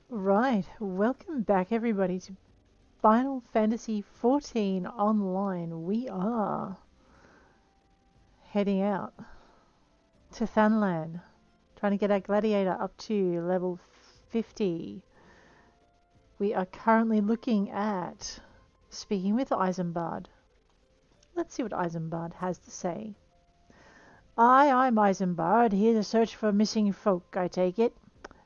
Right, welcome back everybody to Final Fantasy XIV Online. We are heading out to Thanalan, trying to get our gladiator up to level 50. We are currently looking at speaking with Isambard. Let's see what Isambard has to say. I'm Isambard, here to search for missing folk, I take it.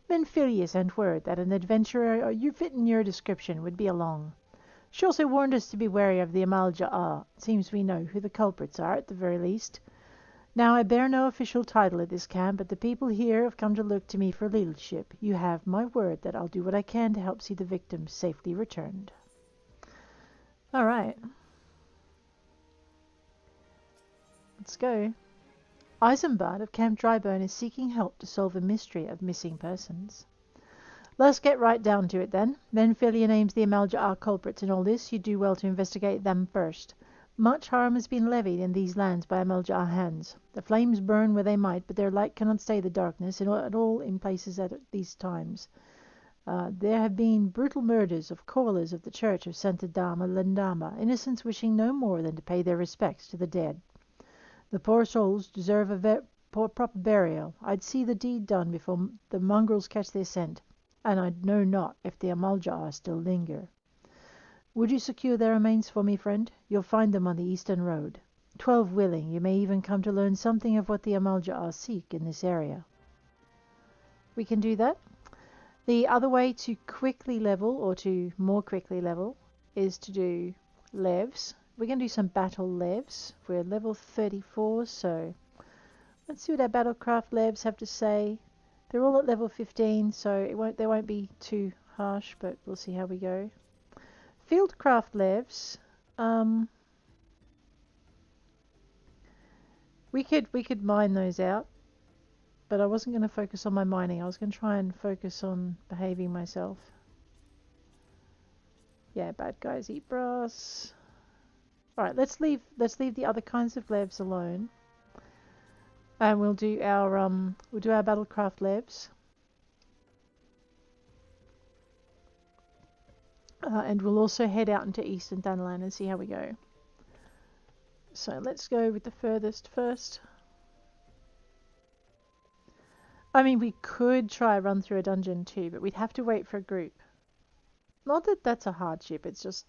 Menphilius sent word that an adventurer you fit in your description would be along. She also warned us to be wary of the Amal-Ja'ar. It seems we know who the culprits are, at the very least. Now, I bear no official title at this camp, but the people here have come to look to me for leadership. You have my word that I'll do what I can to help see the victims safely returned. All right. Let's go. Isambard of Camp Drybone is seeking help to solve a mystery of missing persons. Let's get right down to it, then. Menphilius names the Amal-Ja'ar culprits in all this. You do well to investigate them first. Much harm has been levied in these lands by Amal-Ja'ar hands. The flames burn where they might, but their light cannot stay the darkness at all in places at these times. There have been brutal murders of callers of the Church of Santa Dama Lendama, innocents wishing no more than to pay their respects to the dead. The poor souls deserve a proper burial. I'd see the deed done before the mongrels catch their scent. And I know not if the Amal-Ja'ar still linger. Would you secure their remains for me, friend? You'll find them on the eastern road. 12 willing, you may even come to learn something of what the Amal-Ja'ar seek in this area. We can do that. The other way to quickly level, or to more quickly level, is to do levs. We're going to do some battle levs. We're level 34, so let's see what our battlecraft levs have to say. They're all at level 15, so they won't be too harsh, but we'll see how we go. Fieldcraft levs. We could mine those out, but I wasn't going to focus on my mining. I was going to try and focus on behaving myself. Yeah, bad guys eat brass. All right, let's leave the other kinds of levs alone. And we'll do our battlecraft levs. And we'll also head out into Eastern Thanalan and see how we go. So let's go with the furthest first. I mean, we could try run through a dungeon too, but we'd have to wait for a group. Not that that's a hardship, it's just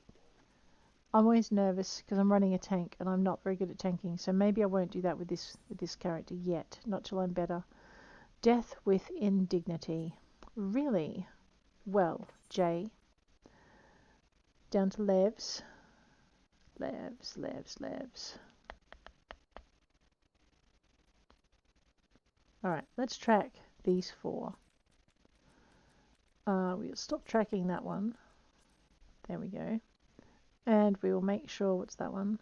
I'm always nervous because I'm running a tank and I'm not very good at tanking, so maybe I won't do that with this character yet, not till I'm better. Death with indignity. Really? Well, Jay. Down to levs. Levs. Alright, let's track these 4. We'll stop tracking that one. There we go. And we will make sure, what's that one?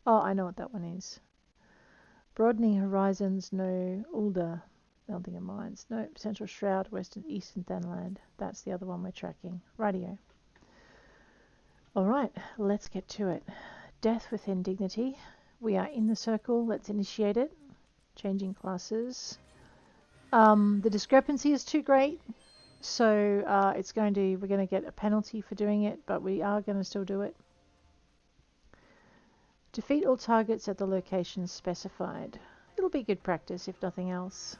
Oh, I know what that one is. Broadening Horizons, no. Ulda, Melting of Minds. No, Central Shroud, Western Eastern Thanalan. That's the other one we're tracking. Rightio. Alright, let's get to it. Death with indignity. We are in the circle. Let's initiate it. Changing classes. The discrepancy is too great, so we're going to get a penalty for doing it, but we are going to still do it. Defeat all targets at the locations specified. It'll be good practice if nothing else.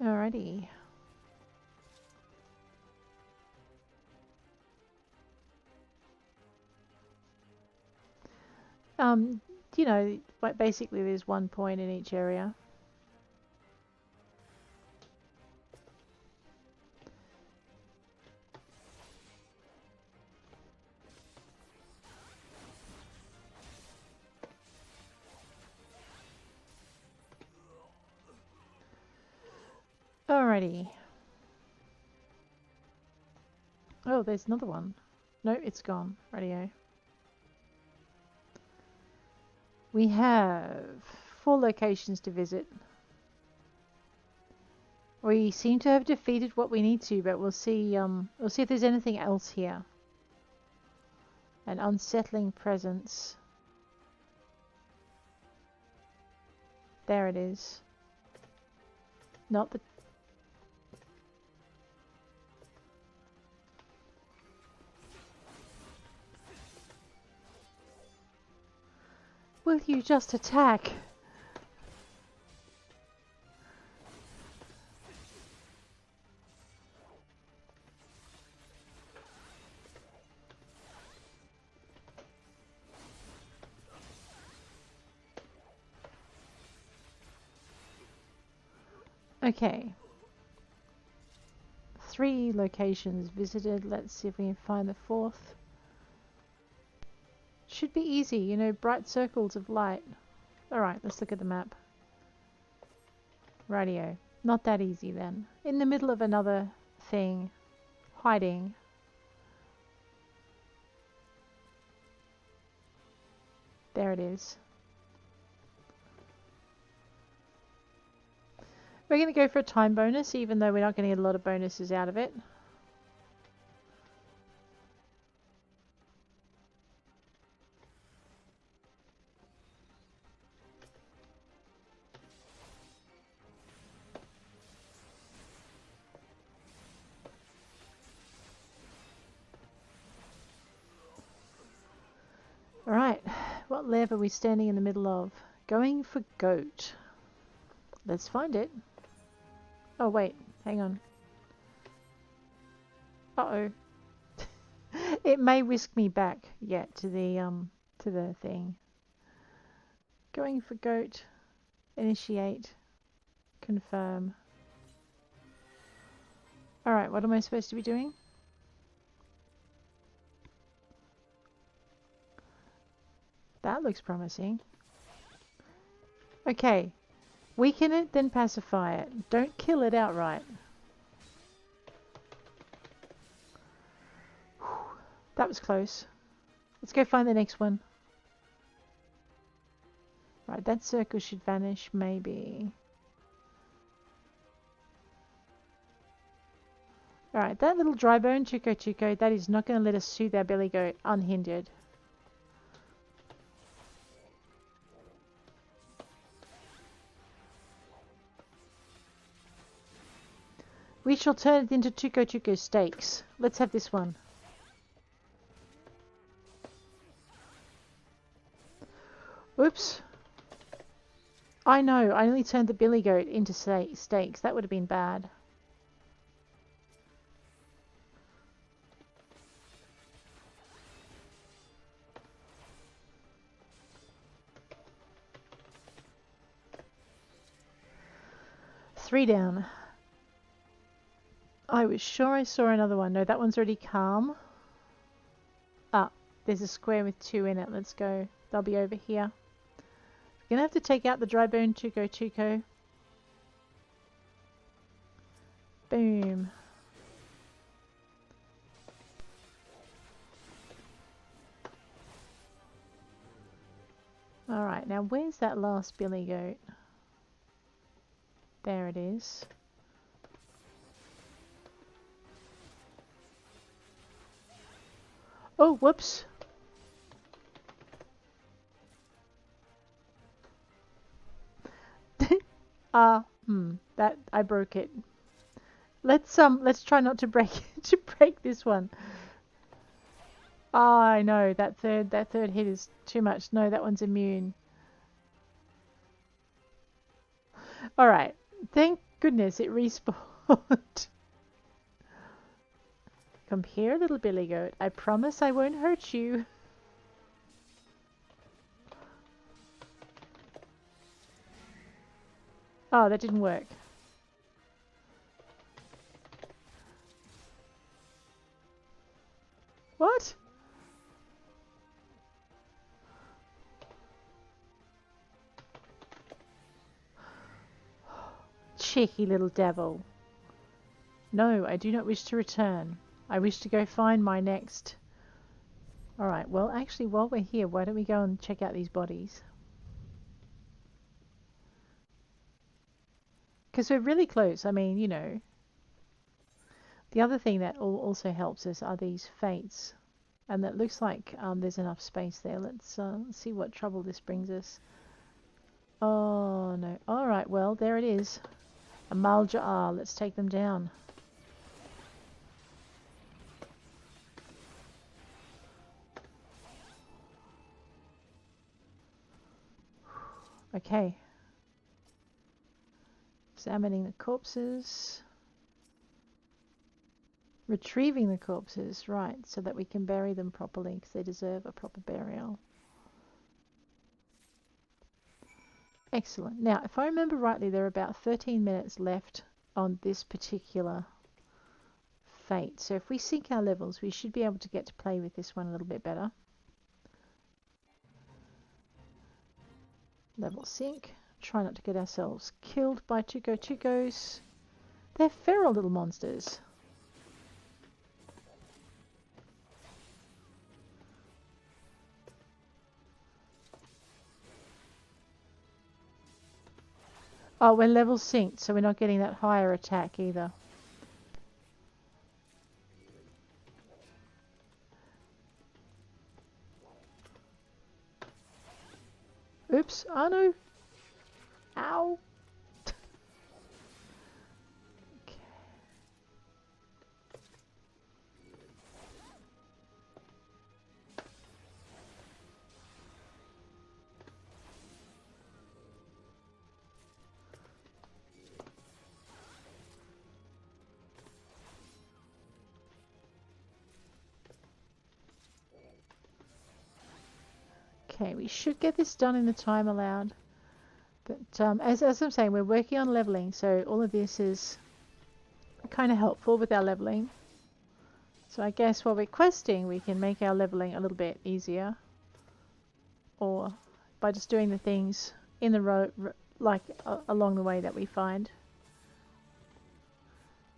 Alrighty. You know, basically there's 1 point in each area. Alrighty. Oh, there's another one. No, it's gone. Radio. We have 4 locations to visit. We seem to have defeated what we need to, but we'll see if there's anything else here. An unsettling presence. There it is. Not the... Will you just attack? Okay. 3 locations visited. Let's see if we can find the 4th. Should be easy, you know, bright circles of light. Alright, let's look at the map. Rightio. Not that easy then. In the middle of another thing. Hiding. There it is. We're going to go for a time bonus, even though we're not going to get a lot of bonuses out of it. Alright, what lair are we standing in the middle of? Going for goat. Let's find it. Oh wait, hang on. Uh-oh. It may whisk me back yet to the thing. Going for goat. Initiate. Confirm. Alright, what am I supposed to be doing? That looks promising. Okay. Weaken it, then pacify it. Don't kill it outright. Whew. That was close. Let's go find the next one. Right, that circle should vanish, maybe. Alright, that little Drybone, Tuco, that is not going to let us soothe our billy goat unhindered. We shall turn it into Tuco steaks. Let's have this one. Oops. I know, I only turned the billy goat into steaks. That would have been bad. Three down. I was sure I saw another one. No, that one's already calm. Ah, there's a square with 2 in it. Let's go. They'll be over here. We're going to have to take out the Drybone, Tuco. Boom. Alright, now where's that last billy goat? There it is. Oh, whoops. That I broke it. Let's try not to break this one. Ah, I know that third hit is too much. No, that one's immune. All right. Thank goodness it respawned. Come here, little billy goat. I promise I won't hurt you. Oh, that didn't work. What? Cheeky little devil. No, I do not wish to return. I wish to go find my next... Alright, well actually while we're here, why don't we go and check out these bodies? Because we're really close. I mean, you know. The other thing that also helps us are these fates. And that looks like there's enough space there. Let's see what trouble this brings us. Oh, no. Alright, well, there it is. A Malja. Let's take them down. Okay. Examining the corpses. Retrieving the corpses, right, so that we can bury them properly because they deserve a proper burial. Excellent. Now, if I remember rightly, there are about 13 minutes left on this particular fate. So if we sync our levels, we should be able to get to play with this one a little bit better. Level sync. Try not to get ourselves killed by Tuco-Tucos. They're feral little monsters. Oh, we're level synced, so we're not getting that higher attack either. Oops, oh no. Ow. Okay. Okay, we should get this done in the time allowed. But as I'm saying, we're working on leveling, so all of this is kind of helpful with our leveling. So I guess while we're questing, we can make our leveling a little bit easier. Or by just doing the things in the road, like along the way that we find.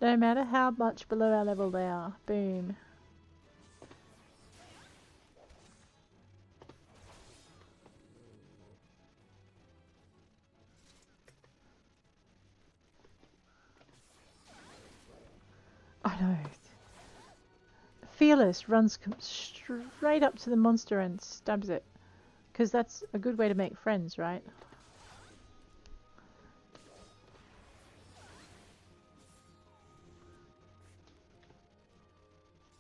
No matter how much below our level they are. Boom. I know. Fearless runs straight up to the monster and stabs it. Because that's a good way to make friends, right?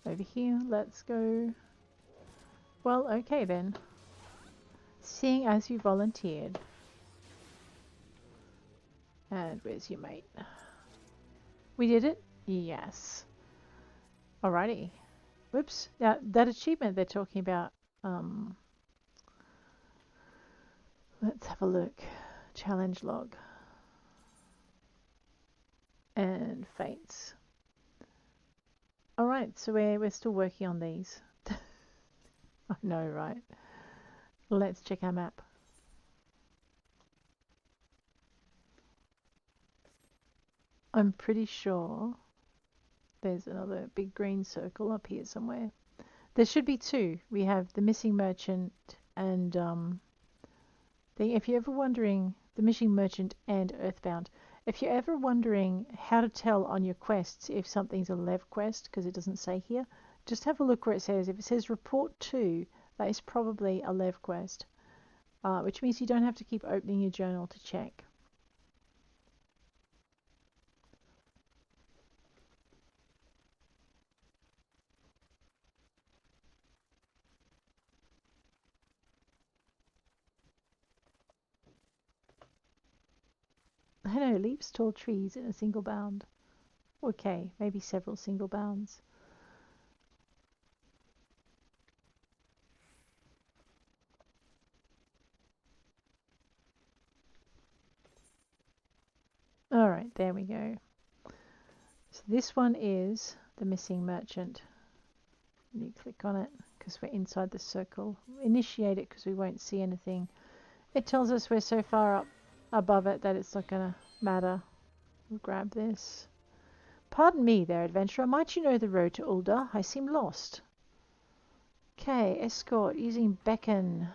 Over here, let's go. Well, okay then. Seeing as you volunteered. And where's your mate? We did it? Yes. Alrighty. Whoops. Now, that achievement they're talking about, let's have a look. Challenge log. And fates. Alright, so we're still working on these. I know, right? Let's check our map. I'm pretty sure there's another big green circle up here somewhere. There should be two. We have the missing merchant and if you're ever wondering, the missing merchant and Earthbound. If you're ever wondering how to tell on your quests if something's a Lev quest, because it doesn't say here, just have a look where it says. If it says report 2, that is probably a Lev quest, which means you don't have to keep opening your journal to check. I know, leaps tall trees in a single bound. Okay, maybe several single bounds. Alright, there we go. So this one is the missing merchant. You click on it because we're inside the circle. Initiate it because we won't see anything. It tells us we're so far up above it that it's not going to matter. We'll grab this. Pardon me there, adventurer. Might you know the road to Ulda? I seem lost. Okay, escort using beacon.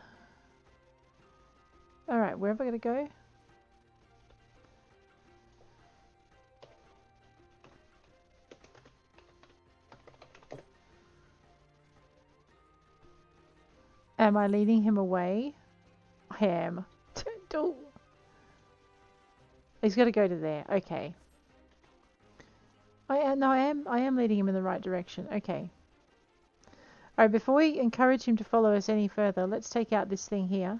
Alright, where have I got to go? Am I leading him away? I am. Don't. He's got to go to there. Okay. No, I am leading him in the right direction. Okay. Alright, before we encourage him to follow us any further, let's take out this thing here.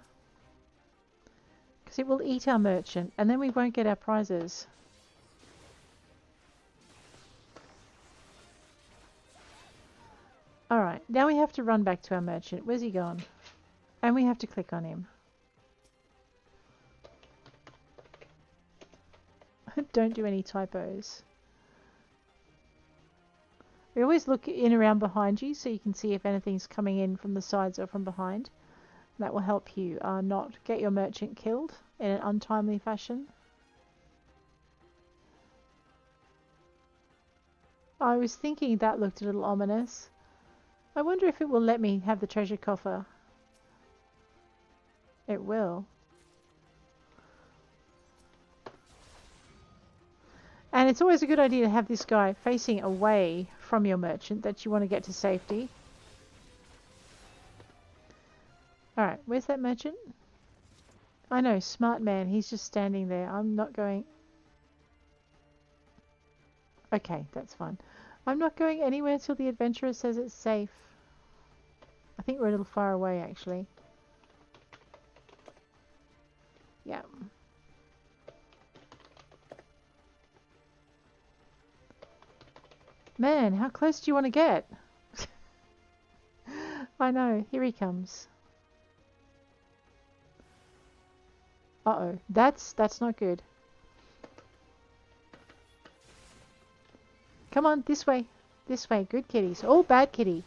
Because it will eat our merchant, and then we won't get our prizes. Alright, now we have to run back to our merchant. Where's he gone? And we have to click on him. Don't do any typos. We always look in around behind you so you can see if anything's coming in from the sides or from behind. That will help you not get your merchant killed in an untimely fashion. I was thinking that looked a little ominous. I wonder if it will let me have the treasure coffer. It will. And it's always a good idea to have this guy facing away from your merchant that you want to get to safety. Alright, where's that merchant? I know, smart man, he's just standing there. I'm not going... Okay, that's fine. I'm not going anywhere till the adventurer says it's safe. I think we're a little far away, actually. Yeah. Man, how close do you want to get? I know, here he comes. Uh-oh, that's not good. Come on, this way. This way, good kitties. Oh, bad kitty.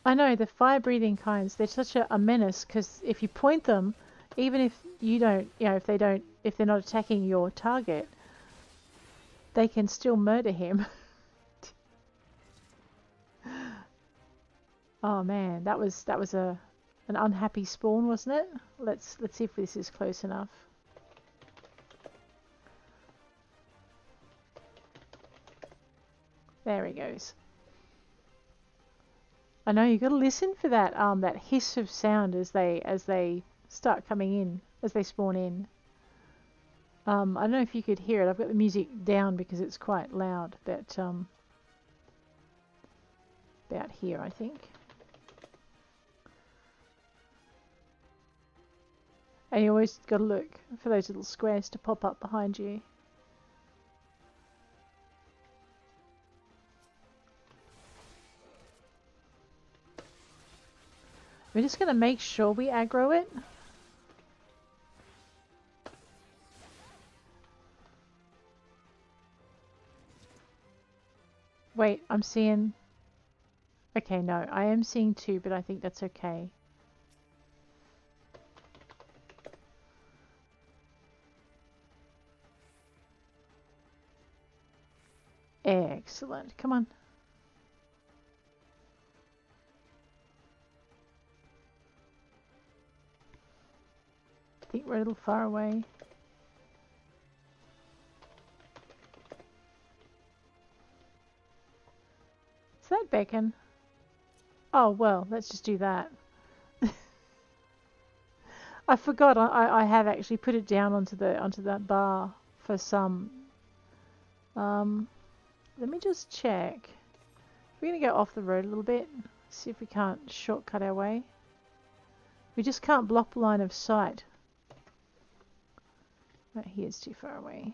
I know, the fire-breathing kinds, they're such a menace, because if you point them, even if you don't, if they're not attacking your target, they can still murder him. Oh man, that was an unhappy spawn, wasn't it? Let's see if this is close enough. There he goes. I know, you got to listen for that that hiss of sound as they start coming in, as they spawn in. I don't know if you could hear it. I've got the music down because it's quite loud, but about here, I think. And you always got to look for those little squares to pop up behind you. We're just going to make sure we aggro it. Wait, I'm seeing... Okay, no, I am seeing two, but I think that's okay. Excellent. Come on. I think we're a little far away. Is that bacon? Oh, well, let's just do that. I forgot I have actually put it down onto that bar for some. Let me just check. We're going to go off the road a little bit. See if we can't shortcut our way. We just can't block the line of sight. Right, he is too far away.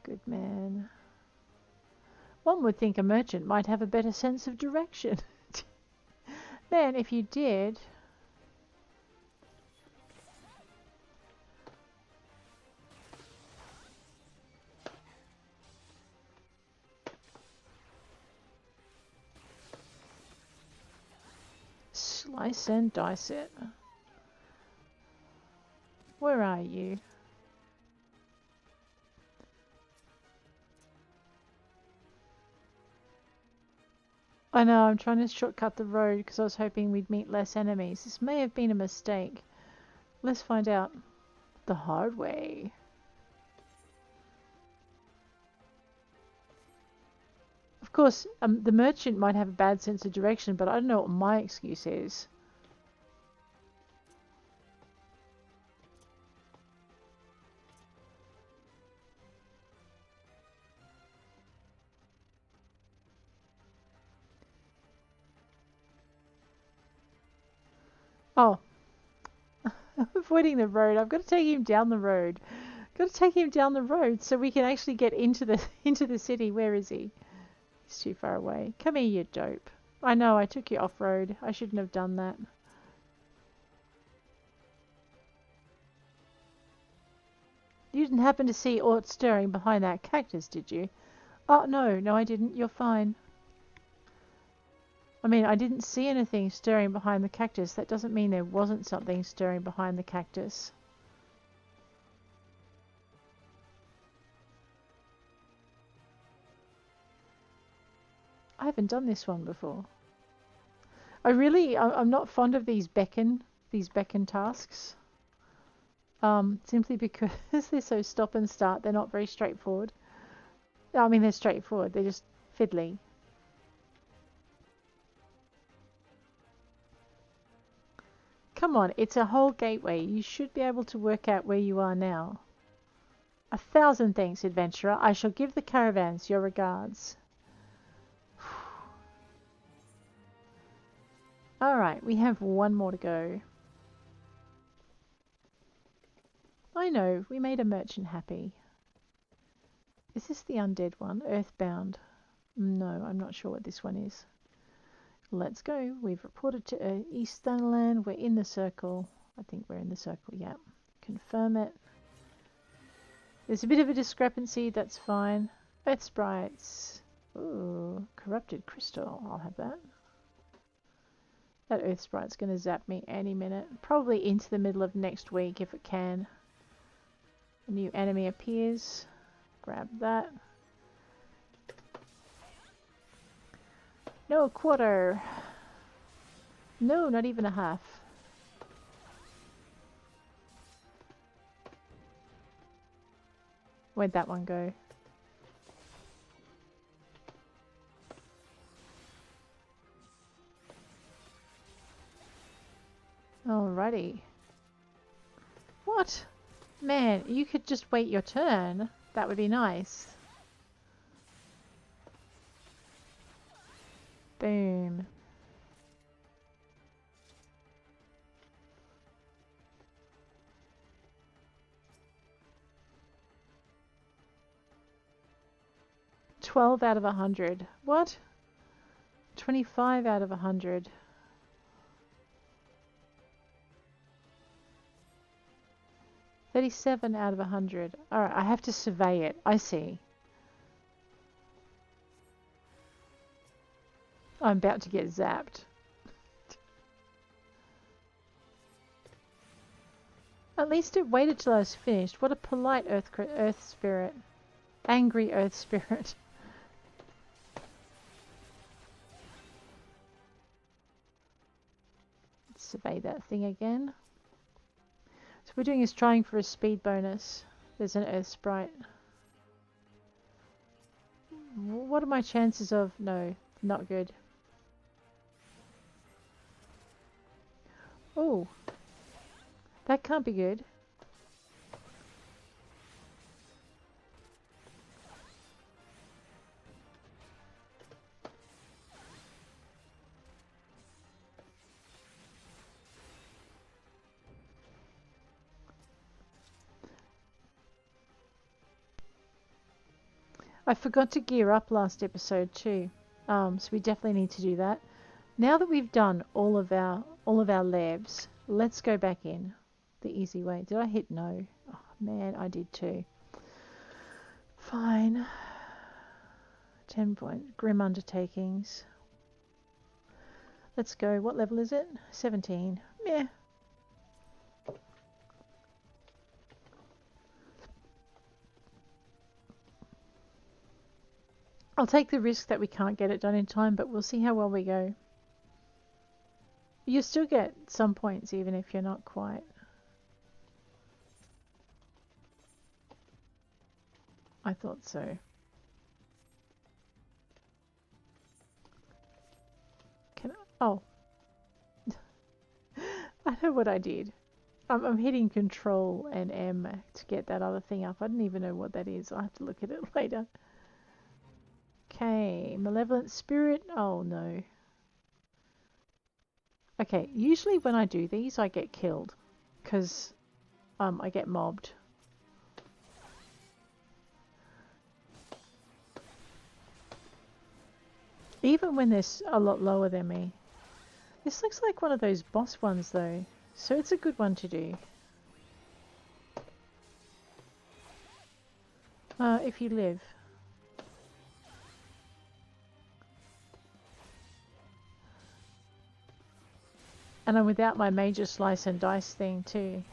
Good man. One would think a merchant might have a better sense of direction. Man, if you did... Slice and dice it. Where are you? I know, I'm trying to shortcut the road because I was hoping we'd meet less enemies. This may have been a mistake. Let's find out the hard way. Of course, the merchant might have a bad sense of direction, but I don't know what my excuse is. Oh, avoiding the road. I've got to take him down the road. Got to take him down the road so we can actually get into the into the city. Where is he? He's too far away. Come here, you dope. I know, I took you off-road. I shouldn't have done that. You didn't happen to see aught stirring behind that cactus, did you? Oh, no, I didn't. You're fine. I mean, I didn't see anything stirring behind the cactus. That doesn't mean there wasn't something stirring behind the cactus. I haven't done this one before. I'm not fond of these beckon tasks. Simply because they're so stop and start, they're not very straightforward. I mean, they're straightforward. They're just fiddly. Come on, it's a whole gateway. You should be able to work out where you are now. 1,000 thanks, adventurer. I shall give the caravans your regards. Alright, we have one more to go. I know, we made a merchant happy. Is this the undead one? Earthbound. No, I'm not sure what this one is. Let's go. We've reported to Eastern Thanalan. We're in the circle. I think we're in the circle, yeah. Confirm it. There's a bit of a discrepancy, that's fine. Earth sprites. Ooh, corrupted crystal. I'll have that. That earth sprite's going to zap me any minute. Probably into the middle of next week if it can. A new enemy appears. Grab that. No, a quarter. No, not even a half. Where'd that one go? Alrighty. What? Man, you could just wait your turn. That would be nice. Boom. $12 out of 100. What? 25 out of 100. $37 out of 100. Alright, I have to survey it. I see. I'm about to get zapped. At least it waited till I was finished. What a polite earth spirit. Angry earth spirit. Let's survey that thing again. So we're doing is trying for a speed bonus. There's an earth sprite. What are my chances of... No, not good. Oh, that can't be good. I forgot to gear up last episode too, so we definitely need to do that. Now that we've done all of our labs, let's go back in the easy way. Did I hit no? Oh man, I did too. Fine. 10 points. Grim undertakings. Let's go. What level is it? 17. Meh. I'll take the risk that we can't get it done in time, but we'll see how well we go. You still get some points even if you're not quite. I thought so. Can I? Oh. I know what I did. I'm hitting Control and M to get that other thing up. I don't even know what that is. I'll have to look at it later. Okay, Malevolent Spirit. Oh no. Okay, usually when I do these I get killed. Because I get mobbed. Even when they're a lot lower than me. This looks like one of those boss ones though. So it's a good one to do. If you live. And I'm without my major slice and dice thing too.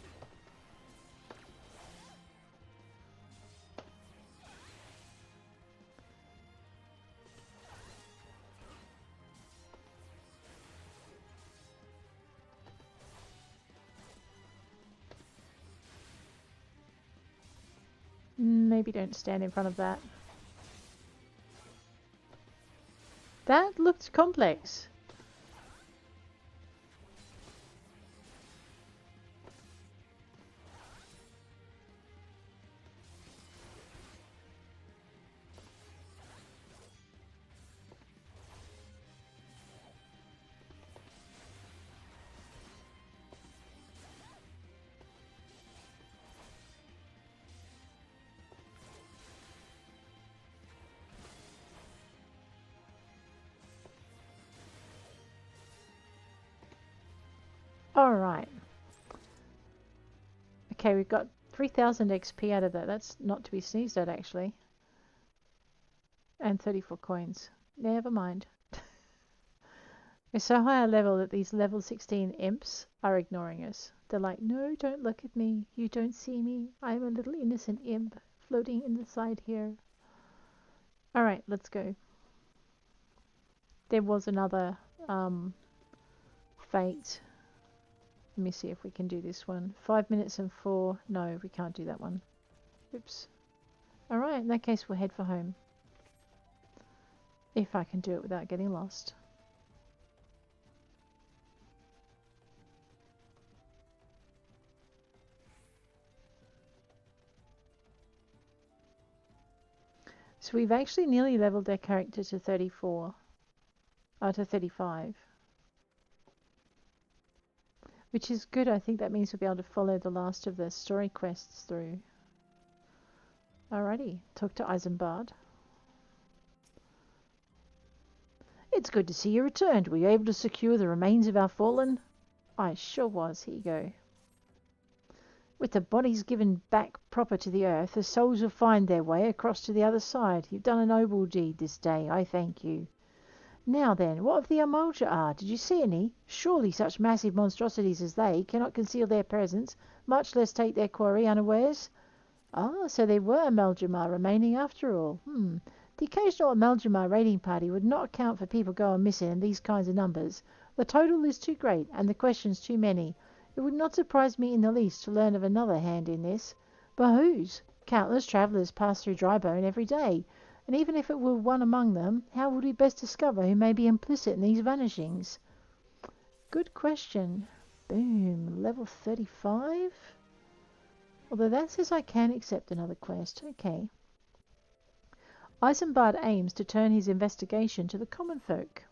Maybe don't stand in front of that. That looked complex. Alright. Okay, we've got 3000 XP out of that. That's not to be sneezed at, actually. And 34 coins. Never mind. We're so high a level that these level 16 imps are ignoring us. They're like, no, don't look at me. You don't see me. I'm a little innocent imp floating in the side here. Alright, let's go. There was another fate. Let me see if we can do this one. 5 minutes and 4. No, we can't do that one. Oops. Alright, in that case we'll head for home. If I can do it without getting lost. So we've actually nearly leveled our character to 34. To 35. Which is good. I think that means we'll be able to follow the last of the story quests through. Alrighty, talk to Isambard. It's good to see you returned. Were you able to secure the remains of our fallen? I sure was. Here you go. With the bodies given back proper to the earth, the souls will find their way across to the other side. You've done a noble deed this day. I thank you. Now then, what of the Amalja? Did you see any? Surely such massive monstrosities as they cannot conceal their presence, much less take their quarry unawares. Ah, so there were Amalja remaining after all. The occasional Amalja raiding party would not account for people going missing in these kinds of numbers. The total is too great, and the questions too many. It would not surprise me in the least to learn of another hand in this. But whose? Countless travellers pass through Drybone every day. And even if it were one among them, how would we best discover who may be implicit in these vanishings? Good question. Boom. Level 35? Although that says I can accept another quest. Okay. Isambard aims to turn his investigation to the common folk.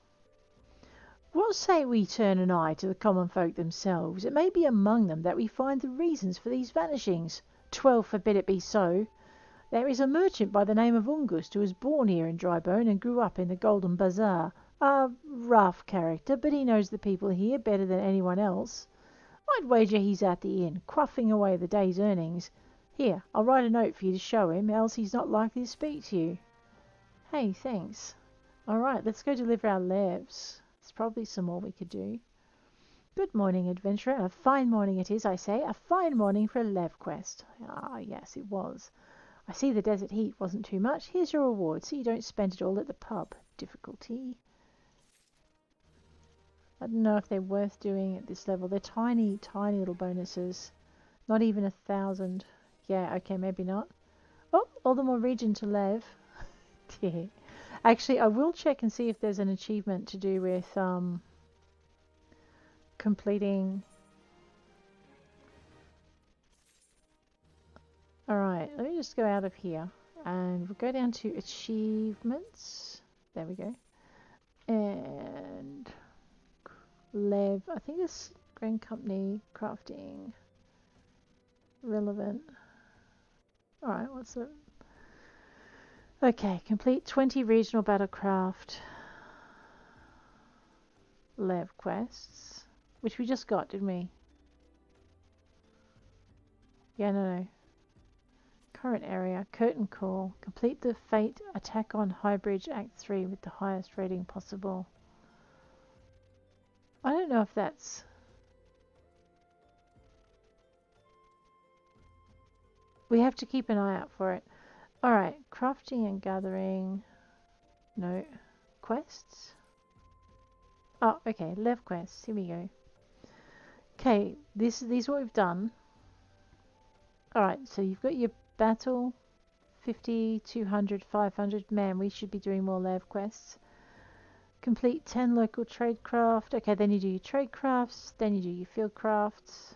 What say we turn an eye to the common folk themselves? It may be among them that we find the reasons for these vanishings. 12 forbid it be so. There is a merchant by the name of Ungust who was born here in Drybone and grew up in the Golden Bazaar. A rough character, but he knows the people here better than anyone else. I'd wager he's at the inn, quaffing away the day's earnings. Here, I'll write a note for you to show him, else he's not likely to speak to you. Hey, thanks. Alright, let's go deliver our leves. There's probably some more we could do. Good morning, adventurer. A fine morning it is, I say. A fine morning for a lev quest. Ah, yes, it was. I see the desert heat wasn't too much. Here's your reward, so you don't spend it all at the pub. Difficulty. I don't know if they're worth doing at this level. They're tiny, tiny little bonuses. Not even 1,000. Yeah, okay, maybe not. Oh, all the more region to Lev. Dear. Actually, I will check and see if there's an achievement to do with completing. Alright, let me just go out of here. And we'll go down to achievements. There we go. And Lev, I think it's Grand Company crafting. Relevant. Alright, what's it? Okay, complete 20 regional battlecraft Lev quests. Which we just got, didn't we? Yeah, no. Current area, curtain call. Complete the Fate Attack on Highbridge Act 3 with the highest rating possible. I don't know if that's... We have to keep an eye out for it. Alright, crafting and gathering. No. Quests? Oh, okay, Lev quests. Here we go. Okay, these are what we've done. Alright, so you've got your battle, 50, 200, 500. Man, we should be doing more Lev quests. Complete 10 local trade craft. Okay, then you do your trade crafts, then you do your field crafts.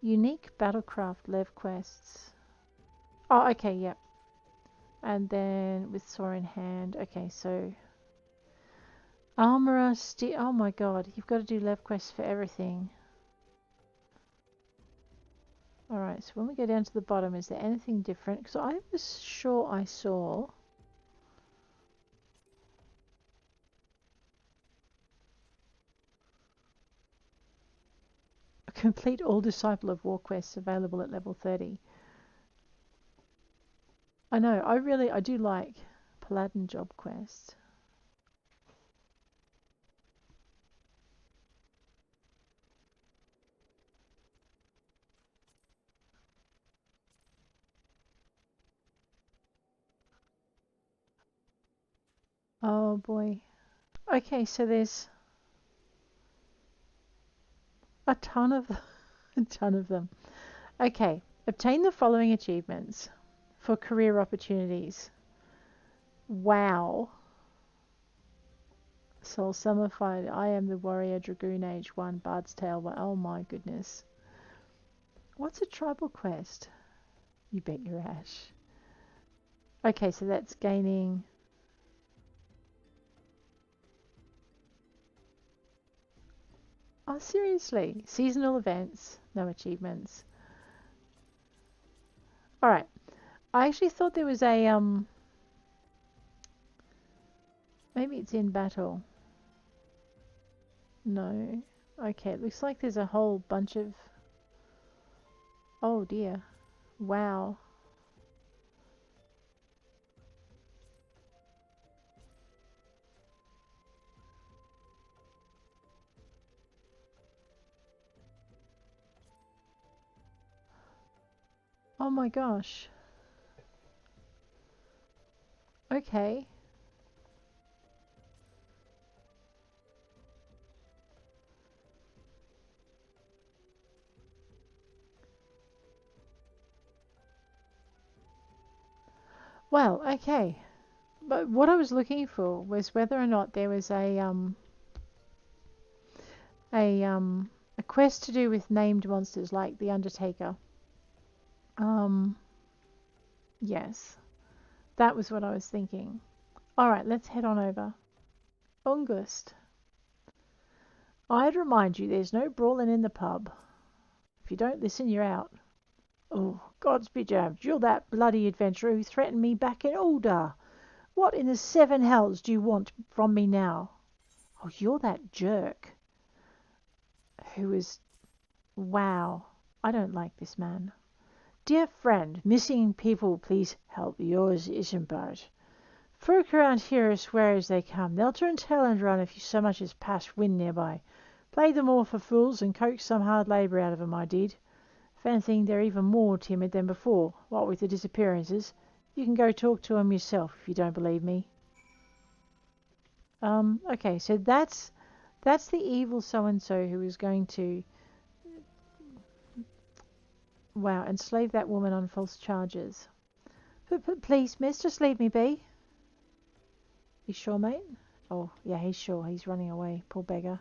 Unique battlecraft Lev quests. Oh, okay, yep. And then with saw in hand. Okay, so armorer, oh my god, you've got to do Lev quests for everything. Alright, so when we go down to the bottom, is there anything different? Because I was sure I saw... Complete all Disciple of War quests available at level 30. I know, I do like Paladin job quests. Oh boy. Okay, so there's a ton of them. Okay, obtain the following achievements for career opportunities. Wow. Soul Summified. I am the warrior Dragoon Age 1 Bard's Tale. Oh my goodness. What's a tribal quest? You bet your ash. Okay, so that's gaining... Oh, seriously? Seasonal events, no achievements. Alright. I actually thought there was a, maybe it's in battle. No. Okay, it looks like there's a whole bunch of... Oh dear. Wow. Oh my gosh. Okay. Well, okay. But what I was looking for was whether or not there was a quest to do with named monsters like the Undertaker. Yes. That was what I was thinking. Alright, let's head on over. August. I'd remind you there's no brawling in the pub. If you don't listen, you're out. Oh, God's be damned. You're that bloody adventurer who threatened me back in Alder. What in the 7 hells do you want from me now? Oh, you're that jerk. Who is... Wow. I don't like this man. Dear friend, missing people, please help. Yours isn't bad. Folk around here swear as they come. They'll turn tail and run if you so much as pass wind nearby. Play them all for fools and coax some hard labour out of 'em, I did. anything, they're even more timid than before, what with the disappearances. You can go talk to them yourself if you don't believe me. Okay, so that's the evil so-and-so who is going to, wow, enslave that woman on false charges. But please, miss, just leave me be. You sure, mate? Oh, yeah, he's sure. He's running away, poor beggar.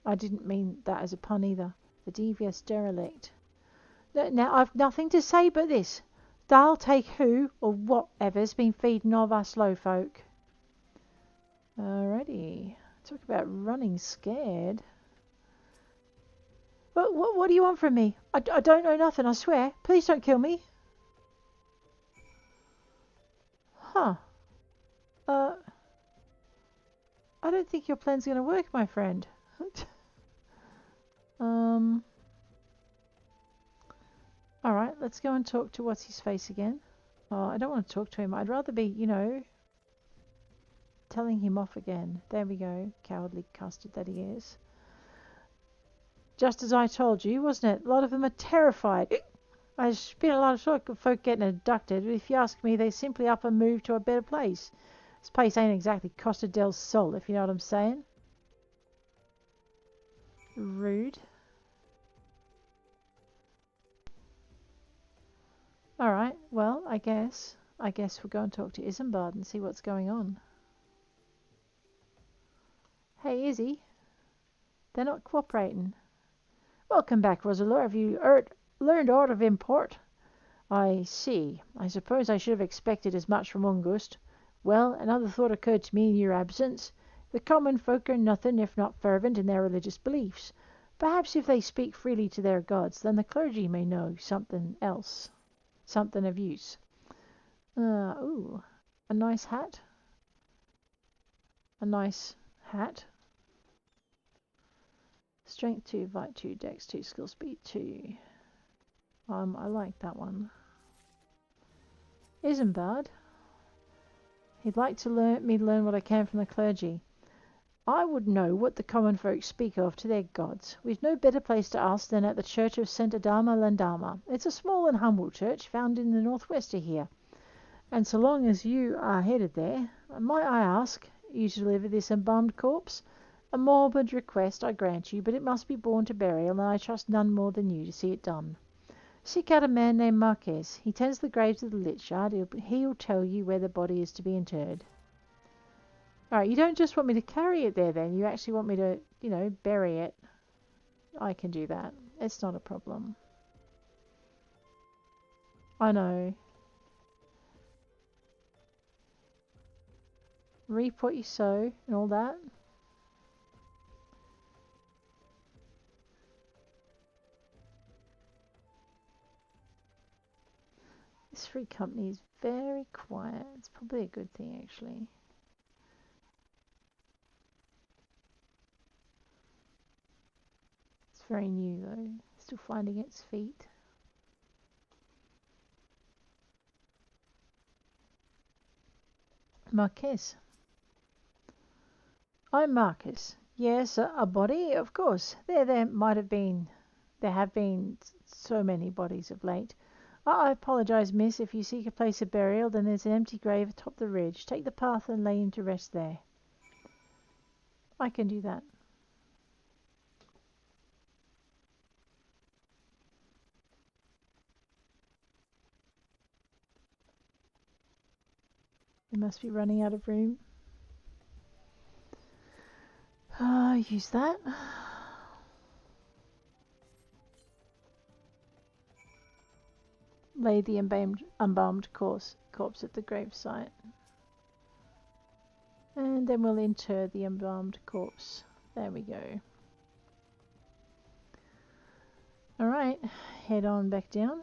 I didn't mean that as a pun either. The devious derelict. Now, I've nothing to say but this. They'll take who or whatever's been feeding of us slow folk. Alrighty. Talk about running scared. What do you want from me? I don't know nothing, I swear. Please don't kill me. Huh. I don't think your plan's going to work, my friend. Alright, let's go and talk to what's-his-face again. Oh, I don't want to talk to him. I'd rather be, telling him off again. There we go. Cowardly custard that he is. Just as I told you, wasn't it? A lot of them are terrified. There's been a lot of folk getting abducted, but if you ask me, they simply up and move to a better place. This place ain't exactly Costa del Sol, if you know what I'm saying. Rude. Alright, well, I guess we'll go and talk to Isambard and see what's going on. Hey, Izzy. They're not cooperating. Welcome back, Roselore. Have you learned aught of import? I see. I suppose I should have expected as much from August. Well, another thought occurred to me in your absence. The common folk are nothing if not fervent in their religious beliefs. Perhaps if they speak freely to their gods, then the clergy may know something else. Something of use. Ooh. A nice hat. A nice hat. Strength 2, Vite 2, Dex 2, Skill Speed 2. I like that one. Isn't bad. He'd like to learn what I can from the clergy. I would know what the common folk speak of to their gods. We've no better place to ask than at the church of St. Adama Landama. It's a small and humble church found in the northwest of here. And so long as you are headed there, might I ask you to deliver this embalmed corpse? A morbid request, I grant you, but it must be borne to burial, and I trust none more than you to see it done. Seek out a man named Marquez. He tends the graves of the lich yard. He'll tell you where the body is to be interred. Alright, you don't just want me to carry it there then. You actually want me to, bury it. I can do that. It's not a problem. I know. Reap what you sow and all that. This free company is very quiet. It's probably a good thing, actually. It's very new, though. Still finding its feet. Marquez. I'm Marcus. Yes, a body, of course. There have been so many bodies of late. I apologize, miss. If you seek a place of burial, then there's an empty grave atop the ridge. Take the path and lay him to rest there. I can do that. We must be running out of room. Use that. Lay the embalmed corpse at the gravesite. And then we'll inter the embalmed corpse. There we go. Alright, head on back down.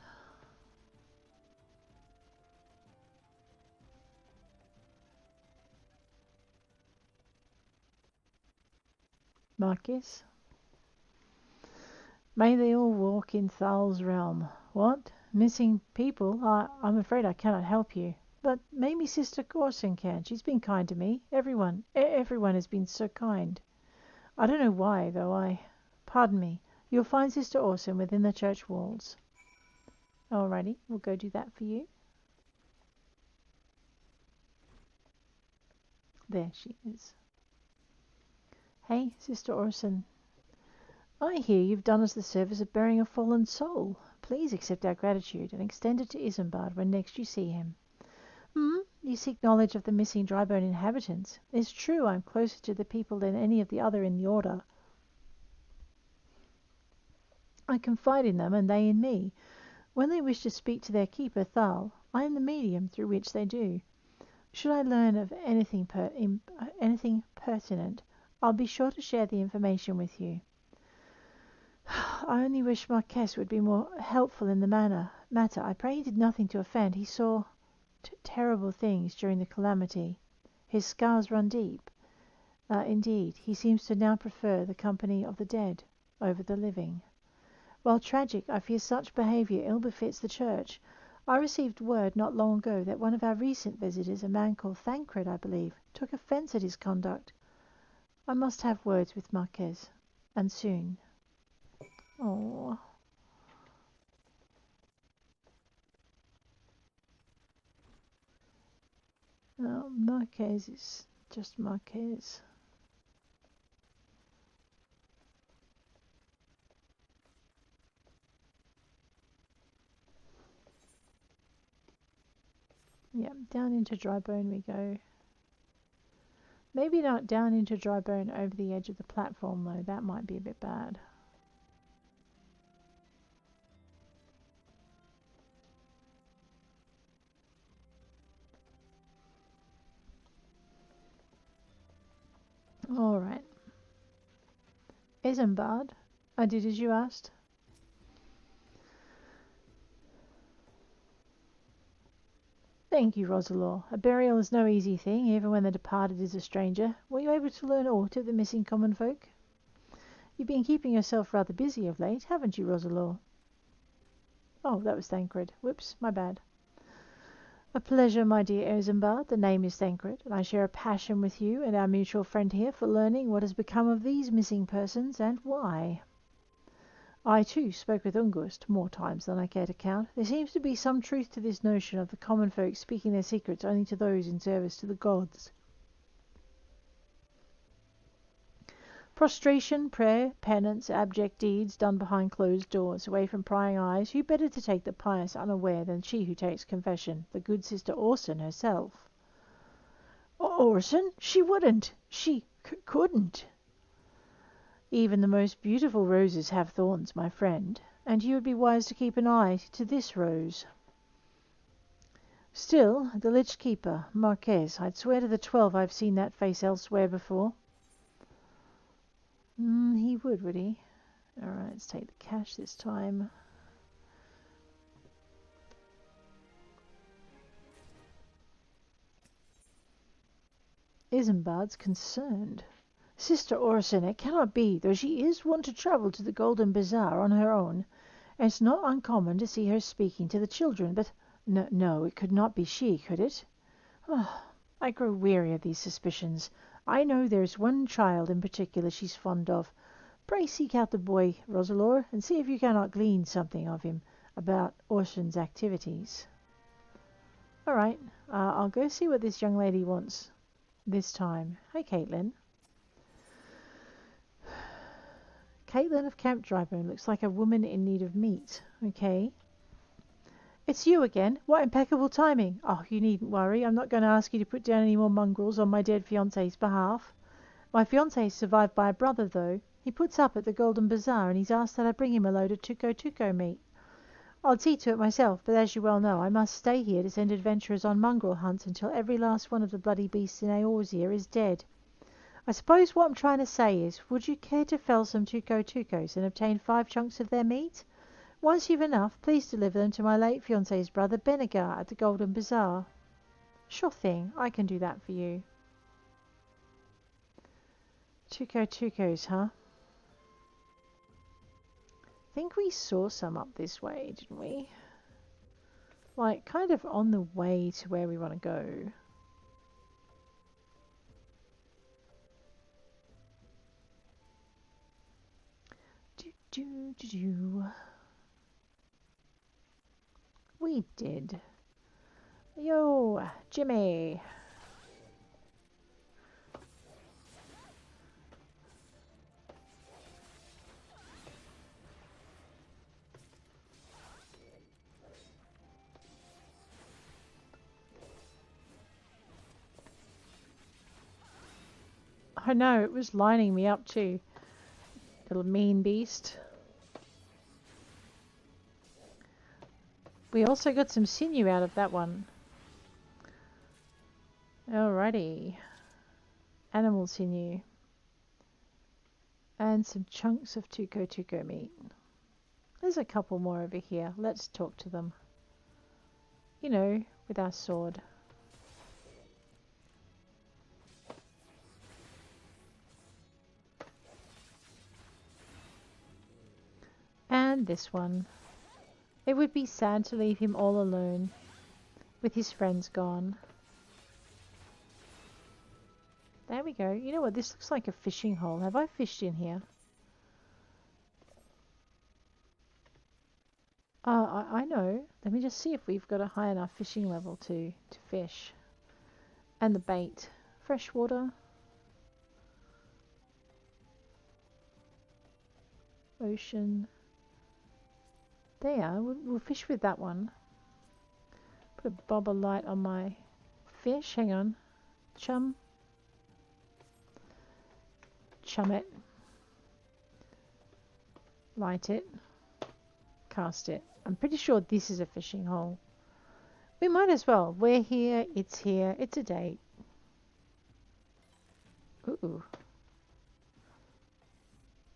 Marcus. May they all walk in Thal's realm. What? Missing people? I'm afraid I cannot help you. But maybe Sister Corson can. She's been kind to me. Everyone has been so kind. I don't know why, though. Pardon me. You'll find Sister Orson within the church walls. Alrighty, we'll go do that for you. There she is. Hey, Sister Orson. I hear you've done us the service of burying a fallen soul. Please accept our gratitude and extend it to Isambard when next you see him. You seek knowledge of the missing Drybone inhabitants. It's true I'm closer to the people than any of the other in the Order. I confide in them and they in me. When they wish to speak to their keeper, Thal, I am the medium through which they do. Should I learn of anything pertinent, I'll be sure to share the information with you. I only wish Marquez would be more helpful in the matter. I pray he did nothing to offend. He saw terrible things during the calamity. His scars run deep. Indeed, he seems to now prefer the company of the dead over the living. While tragic, I fear such behaviour ill befits the Church. I received word not long ago that one of our recent visitors, a man called Thancred, I believe, took offence at his conduct. I must have words with Marquez, and soon. Oh. Marquez is just Marquez. Yeah, down into Drybone we go. Maybe not down into Drybone over the edge of the platform, though. That might be a bit bad. Alright. Isambard, I did as you asked. Thank you, Roselore. A burial is no easy thing, even when the departed is a stranger. Were you able to learn aught of the missing common folk? You've been keeping yourself rather busy of late, haven't you, Roselore? Oh, that was Thancred. Whoops, my bad. A pleasure, my dear Isambard. The name is Thancred, and I share a passion with you and our mutual friend here for learning what has become of these missing persons and why. I, too, spoke with Ungust more times than I care to count. There seems to be some truth to this notion of the common folk speaking their secrets only to those in service to the gods. Prostration, prayer, penance, abject deeds done behind closed doors, away from prying eyes. Who better to take the pious unaware than she who takes confession, the good Sister Orson herself? Orson? She wouldn't. She couldn't. Even the most beautiful roses have thorns, my friend, and you would be wise to keep an eye to this rose. Still, the Lich Keeper, Marquez, I'd swear to the 12 I've seen that face elsewhere before. He would he? Alright, let's take the cash this time. Isambard's concerned. Sister Orson, it cannot be, though she is wont to travel to the Golden Bazaar on her own, and it's not uncommon to see her speaking to the children, but no, it could not be she, could it? Oh, I grow weary of these suspicions. I know there's one child in particular she's fond of. Pray seek out the boy, Roselore, and see if you cannot glean something of him about Orson's activities. All right, I'll go see what this young lady wants this time. Hi, Caitlin. Caitlin of Camp Drybone looks like a woman in need of meat. Okay. It's you again. What impeccable timing. Oh, you needn't worry. I'm not going to ask you to put down any more mongrels on my dead fiancé's behalf. My fiancé is survived by a brother, though. He puts up at the Golden Bazaar, and he's asked that I bring him a load of tuco meat. I'd see to it myself, but as you well know, I must stay here to send adventurers on mongrel hunts until every last one of the bloody beasts in Eorzea is dead. I suppose what I'm trying to say is, would you care to fell some tucos and obtain 5 chunks of their meat? Once you've enough, please deliver them to my late fiancé's brother Benegar at the Golden Bazaar. Sure thing, I can do that for you. Tucos, huh? Think we saw some up this way, didn't we? Like, kind of on the way to where we want to go. Do. We did. Yo, Jimmy. I know, it was lining me up too. Little mean beast. We also got some sinew out of that one. Alrighty. Animal sinew. And some chunks of tuco meat. There's a couple more over here. Let's talk to them. You know, with our sword. And this one. It would be sad to leave him all alone, with his friends gone. There we go. You know what? This looks like a fishing hole. Have I fished in here? I know. Let me just see if we've got a high enough fishing level to fish. And the bait. Fresh water. Ocean. There, we'll fish with that one. Put a bob of light on my fish. Hang on. Chum. Chum it. Light it. Cast it. I'm pretty sure this is a fishing hole. We might as well. We're here. It's here. It's a date. Ooh.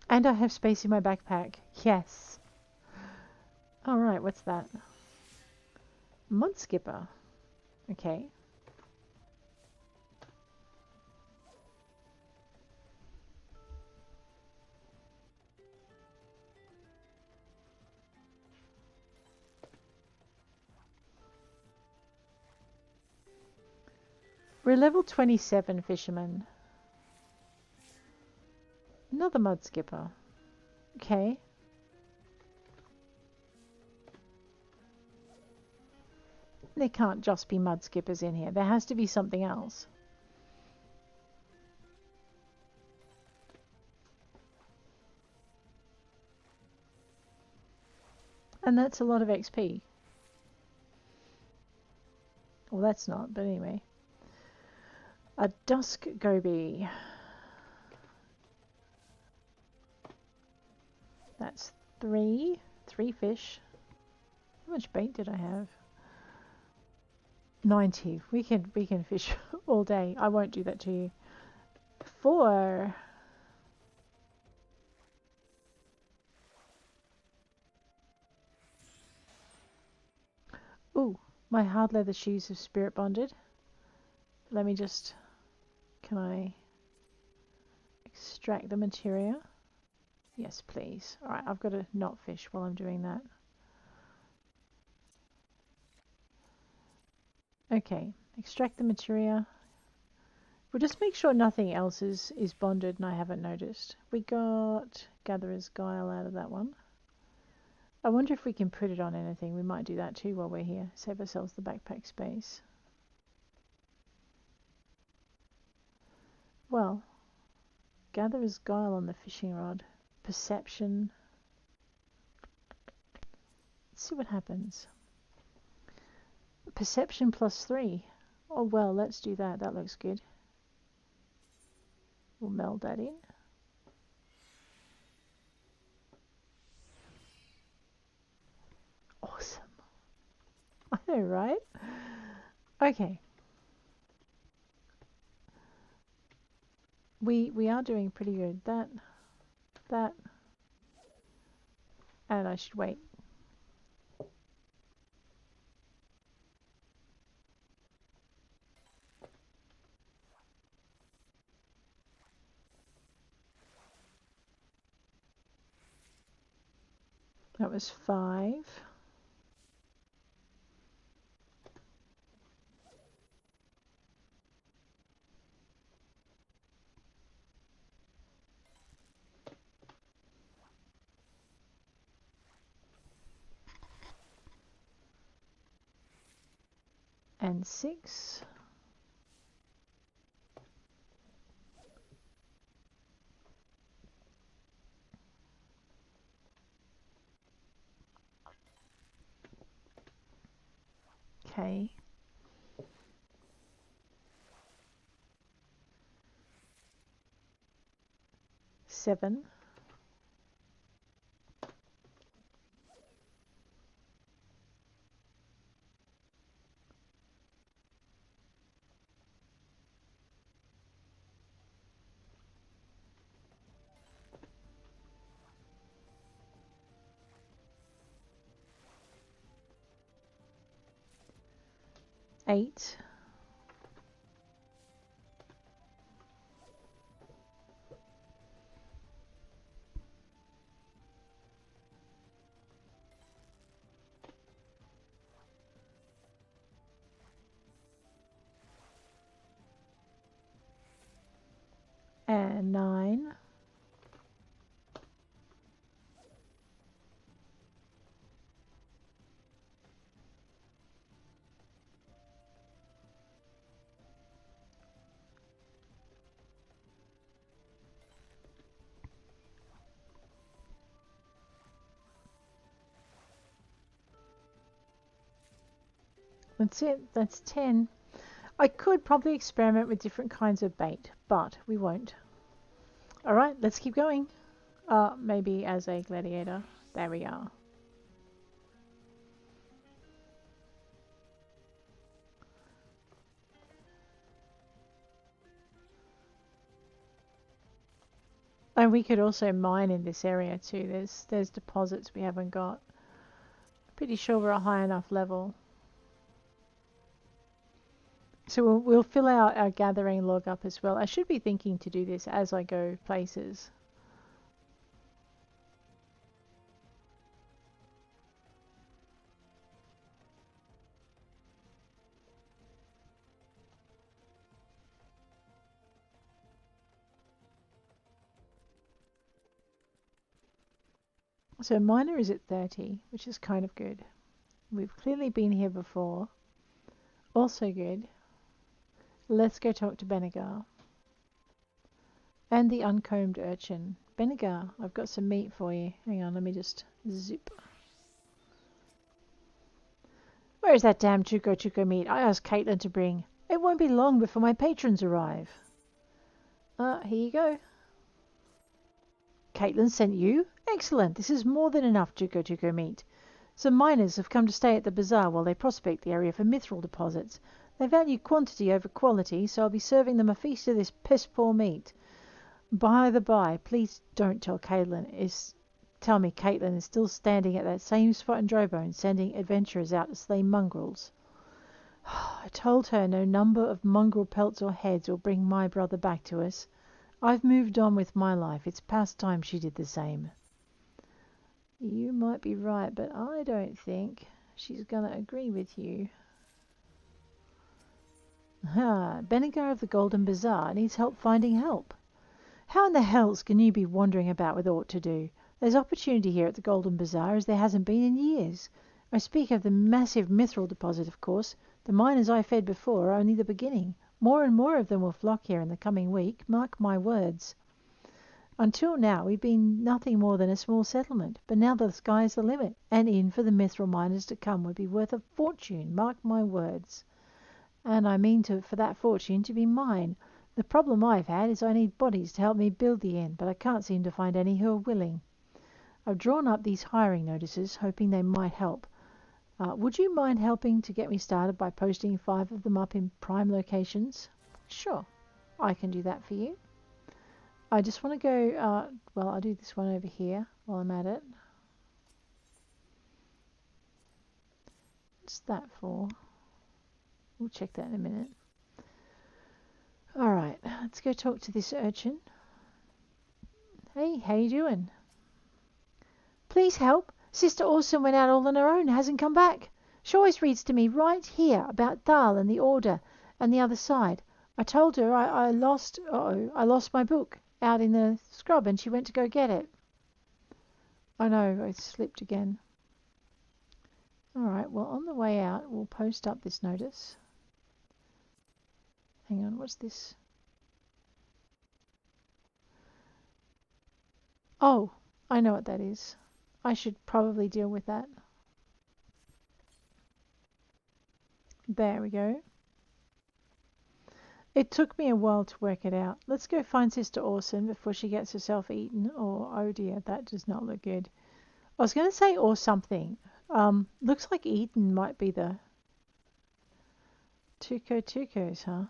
And I have space in my backpack. Yes. Alright, what's that? Mud skipper. Okay. We're level 27 fishermen. Another mud skipper. Okay. There can't just be mud skippers in here. There has to be something else. And that's a lot of XP. Well, that's not, but anyway. A dusk goby. That's three fish. How much bait did I have? 90. We can fish all day. I won't do that to you. 4. Ooh, my hard leather shoes have spirit bonded. Let me just... Can I extract the materia? Yes, please. Alright, I've got to not fish while I'm doing that. Okay, extract the materia. We'll just make sure nothing else is bonded and I haven't noticed. We got Gatherer's Guile out of that one. I wonder if we can put it on anything. We might do that too while we're here. Save ourselves the backpack space. Well, Gatherer's Guile on the fishing rod. Perception. Let's see what happens. Perception +3. Oh well, let's do that. That looks good. We'll meld that in. Awesome. I know, right? Okay. We are doing pretty good. That. And I should wait. That was 5. and 6. Okay. 7. 8. 9. That's it. That's 10. I could probably experiment with different kinds of bait, but we won't. Alright, let's keep going. Maybe as a gladiator. There we are. And we could also mine in this area too. There's deposits we haven't got. Pretty sure we're a high enough level. So we'll fill out our gathering log up as well. I should be thinking to do this as I go places. So miner is at 30, which is kind of good. We've clearly been here before. Also good. Let's go talk to Benegar. And the uncombed urchin. Benegar, I've got some meat for you. Hang on, let me just zip. Where is that damn Chuko meat I asked Caitlin to bring? It won't be long before my patrons arrive. Here you go. Caitlin sent you? Excellent. This is more than enough Chuko meat. Some miners have come to stay at the bazaar while they prospect the area for Mythril deposits. They value quantity over quality, so I'll be serving them a feast of this piss-poor meat. By the by, please don't tell me Caitlin is still standing at that same spot in Drybone, sending adventurers out to slay mongrels. I told her no number of mongrel pelts or heads will bring my brother back to us. I've moved on with my life. It's past time she did the same. You might be right, but I don't think she's gonna agree with you. Benegar of the Golden Bazaar needs help finding help. How in the hells can you be wandering about with aught to do? There's opportunity here at the Golden Bazaar as there hasn't been in years. I speak of the massive Mythril deposit, of course. The miners I fed before are only the beginning. More and more of them will flock here in the coming week, mark my words. Until now, we've been nothing more than a small settlement, but now the sky's the limit, and in for the Mythril miners to come would be worth a fortune, mark my words. And I mean for that fortune to be mine. The problem I've had is I need bodies to help me build the inn, but I can't seem to find any who are willing. I've drawn up these hiring notices, hoping they might help. Would you mind helping to get me started by posting 5 of them up in prime locations? Sure, I can do that for you. I just want to go, well, I'll do this one over here while I'm at it. What's that for? We'll check that in a minute. Alright, let's go talk to this urchin. Hey, how you doing? Please help. Sister Orson went out all on her own and hasn't come back. She always reads to me right here about Thal and the Order and the other side. I told her I lost my book out in the scrub and she went to go get it. I know, I slipped again. Alright, well on the way out we'll post up this notice. Hang on, what's this? Oh, I know what that is. I should probably deal with that. There we go. It took me a while to work it out. Let's go find Sister Orson before she gets herself eaten. Or, oh dear, that does not look good. I was going to say or something. Looks like Eden might be the Tukos, huh?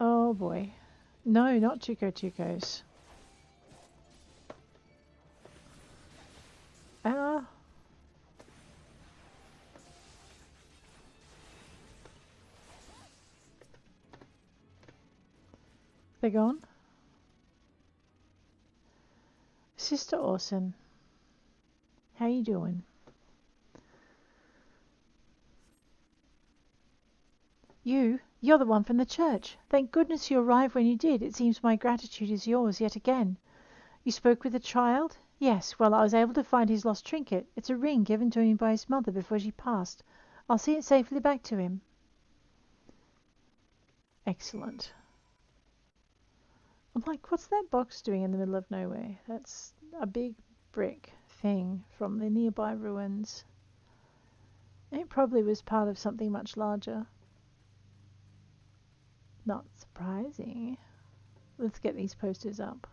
Oh boy. No, not Tukos. Ah. They're gone? Sister Orson, how you doing? You're the one from the church. Thank goodness you arrived when you did. It seems my gratitude is yours yet again. You spoke with the child? Yes, well, I was able to find his lost trinket. It's a ring given to him by his mother before she passed. I'll see it safely back to him. Excellent. I'm like, what's that box doing in the middle of nowhere? That's a big brick thing from the nearby ruins. It probably was part of something much larger. Not surprising. Let's get these posters up.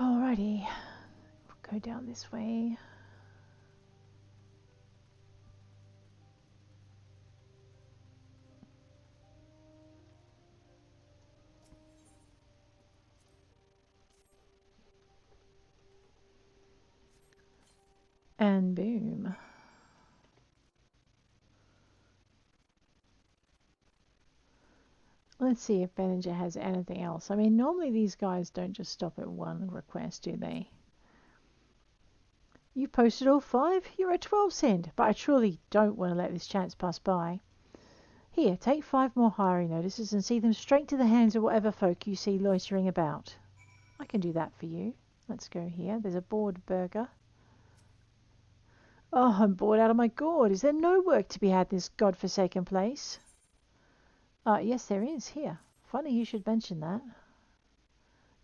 Alrighty, we'll go down this way. And boom. Let's see if Benninger has anything else. I mean, normally these guys don't just stop at one request, do they? You posted all 5? You're at 12 cent, but I truly don't want to let this chance pass by. Here, take 5 more hiring notices and see them straight to the hands of whatever folk you see loitering about. I can do that for you. Let's go here. There's a bored burger. Oh, I'm bored out of my gourd. Is there no work to be had in this god-forsaken place? Yes, there is. Here. Funny you should mention that.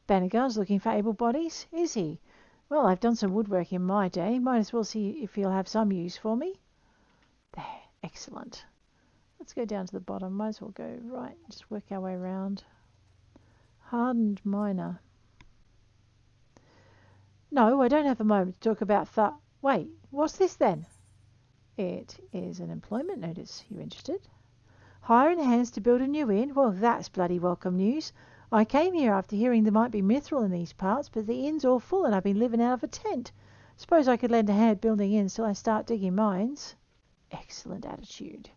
Bennigar's looking for able bodies, is he? Well, I've done some woodwork in my day. Might as well see if he'll have some use for me. There. Excellent. Let's go down to the bottom. Might as well go right. Just work our way around. Hardened miner. No, I don't have a moment to talk about Wait, what's this then? It is an employment notice. You interested? Hiring hands to build a new inn? Well, that's bloody welcome news. I came here after hearing there might be Mythril in these parts, but the inn's all full and I've been living out of a tent. Suppose I could lend a hand building inns till I start digging mines. Excellent attitude.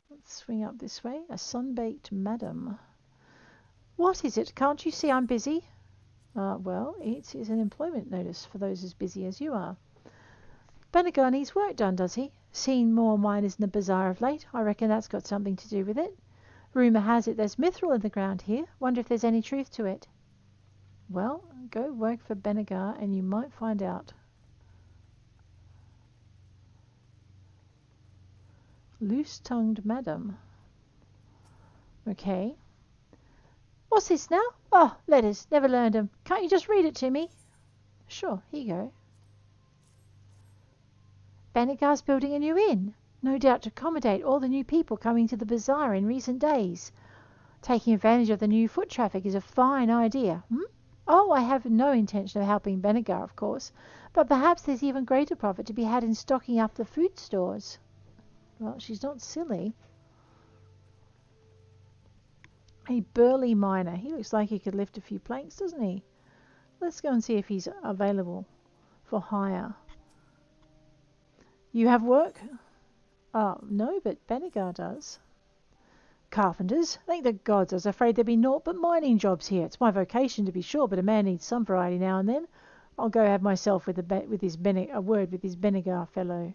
Let's swing up this way. A sun-baked madam. What is it? Can't you see I'm busy? Well, it is an employment notice for those as busy as you are. Bennigar needs work done, does he? Seen more miners in the bazaar of late. I reckon that's got something to do with it. Rumour has it there's Mythril in the ground here. Wonder if there's any truth to it. Well, go work for Bennigar and you might find out. Loose-tongued madam. Okay. What's this now? Oh, letters. Never learned 'em. Can't you just read it to me? Sure, here you go. Bennigar's building a new inn. No doubt to accommodate all the new people coming to the bazaar in recent days. Taking advantage of the new foot traffic is a fine idea. Oh, I have no intention of helping Bennigar, of course, but perhaps there's even greater profit to be had in stocking up the food stores. Well, she's not silly. A burly miner. He looks like he could lift a few planks, doesn't he? Let's go and see if he's available. for hire. You have work? Oh, no, but Benegar does. Carpenters? Thank the gods, I was afraid there'd be naught but mining jobs here. It's my vocation, to be sure, but a man needs some variety now and then. I'll go have myself with a word with this Benegar fellow.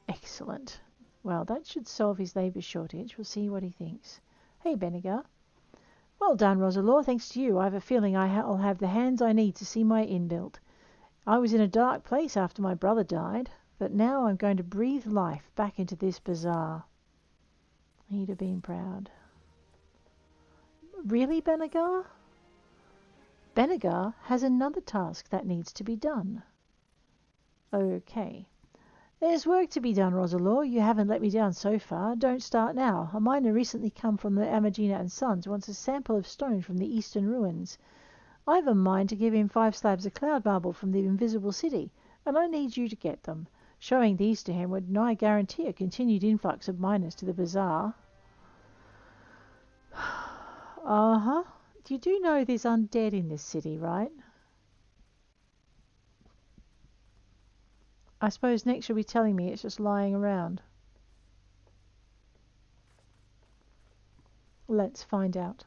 Excellent. Well, that should solve his labour shortage. We'll see what he thinks. Hey, Benegar. Well done, Roselore. Thanks to you, I have a feeling I'll have the hands I need to see my inn built. I was in a dark place after my brother died, but now I'm going to breathe life back into this bazaar. He'd have been proud. Really, Benegar? Benegar has another task that needs to be done. Okay. There's work to be done, Roselore. You haven't let me down so far. Don't start now. A miner recently come from the Amagina and Sons wants a sample of stone from the eastern ruins. I've a mind to give him 5 slabs of cloud marble from the invisible city, and I need you to get them. Showing these to him would nigh guarantee a continued influx of miners to the bazaar. Uh-huh. You do know there's undead in this city, right? I suppose next you'll be telling me it's just lying around. Let's find out.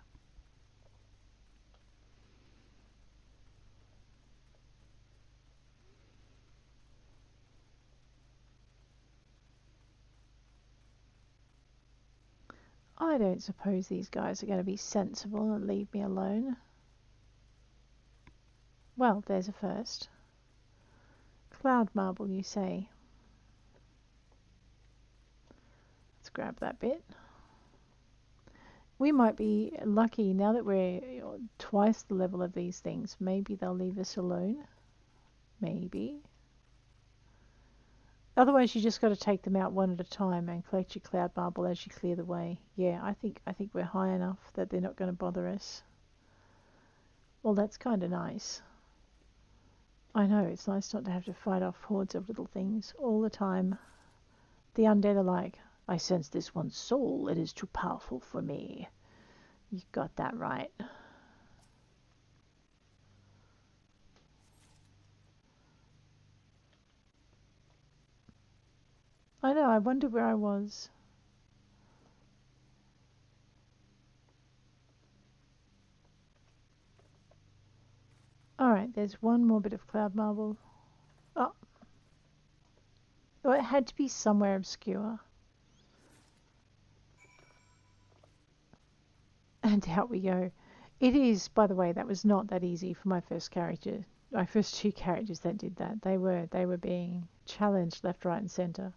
I don't suppose these guys are going to be sensible and leave me alone. Well, there's a first. Cloud marble, you say? Let's grab that bit. We might be lucky now that we're twice the level of these things. Maybe they'll leave us alone. Maybe. Otherwise, you just got to take them out one at a time and collect your cloud marble as you clear the way. Yeah, I think we're high enough that they're not going to bother us. Well, that's kind of nice. I know, it's nice not to have to fight off hordes of little things all the time. The undead are like, I sense this one's soul. It is too powerful for me. You got that right. I know, I wonder where I was. Alright, there's one more bit of cloud marble. Oh. Well, it had to be somewhere obscure. And out we go. It is, by the way, that was not that easy for my first character. My first 2 characters that did that. They were being challenged left, right and centre.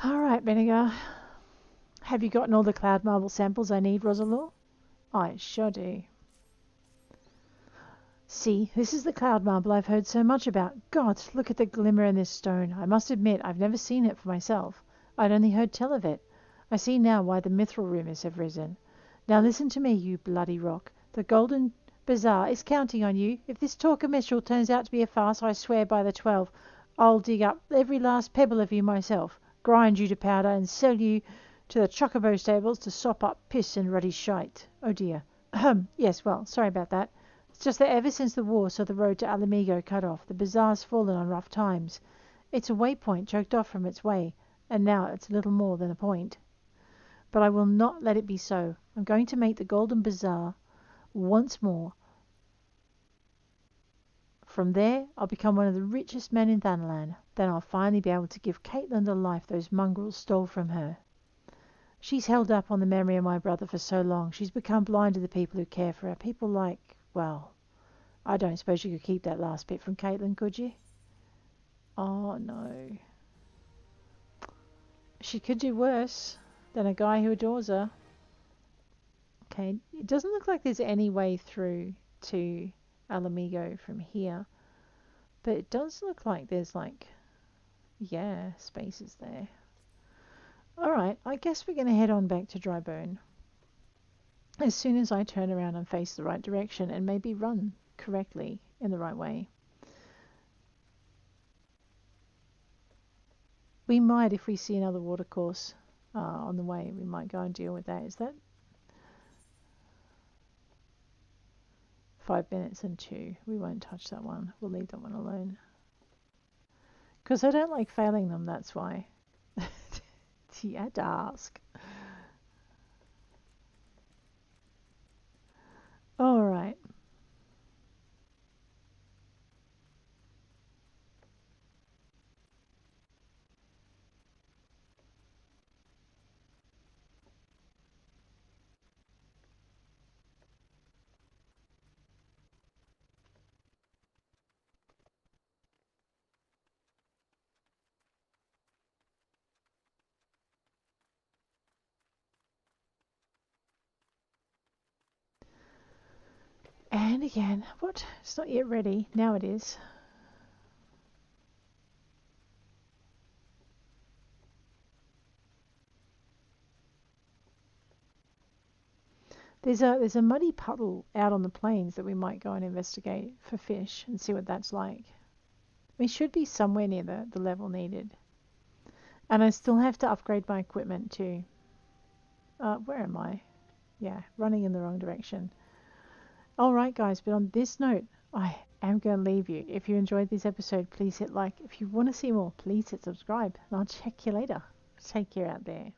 Alright, Benegar. Have you gotten all the cloud marble samples I need, Roselore? I sure do. See, this is the cloud marble I've heard so much about. God, look at the glimmer in this stone. I must admit, I've never seen it for myself. I'd only heard tell of it. I see now why the Mythril rumours have risen. Now listen to me, you bloody rock. The Golden Bazaar is counting on you. If this talk of Mythril turns out to be a farce, I swear by the 12, I'll dig up every last pebble of you myself, grind you to powder, and sell you to the chocobo stables to sop up piss and ruddy shite. Oh dear. Yes, well, sorry about that. It's just that ever since the war saw the road to Alamigo cut off, the bazaar's fallen on rough times. It's a waypoint choked off from its way, and now it's little more than a point. But I will not let it be so. I'm going to make the Golden Bazaar once more. From there, I'll become one of the richest men in Thanalan. Then I'll finally be able to give Caitlin the life those mongrels stole from her. She's held up on the memory of my brother for so long. She's become blind to the people who care for her. People like, well, I don't suppose you could keep that last bit from Caitlin, could you? Oh, no. She could do worse than a guy who adores her. Okay, it doesn't look like there's any way through to Alamigo from here. But it does look like there's like, yeah, spaces there. Alright, I guess we're going to head on back to Drybone as soon as I turn around and face the right direction and maybe run correctly in the right way. We might, if we see another watercourse on the way, we might go and deal with that. Is that 5 minutes and 2? We won't touch that one. We'll leave that one alone. Because I don't like failing them, that's why. You had to ask. Alright. And again, what? It's not yet ready. Now it is. There's a muddy puddle out on the plains that we might go and investigate for fish and see what that's like. We should be somewhere near the level needed. And I still have to upgrade my equipment too. Where am I? Yeah, running in the wrong direction. Alright guys, but on this note, I am going to leave you. If you enjoyed this episode, please hit like. If you want to see more, please hit subscribe. And I'll check you later. Take care out there.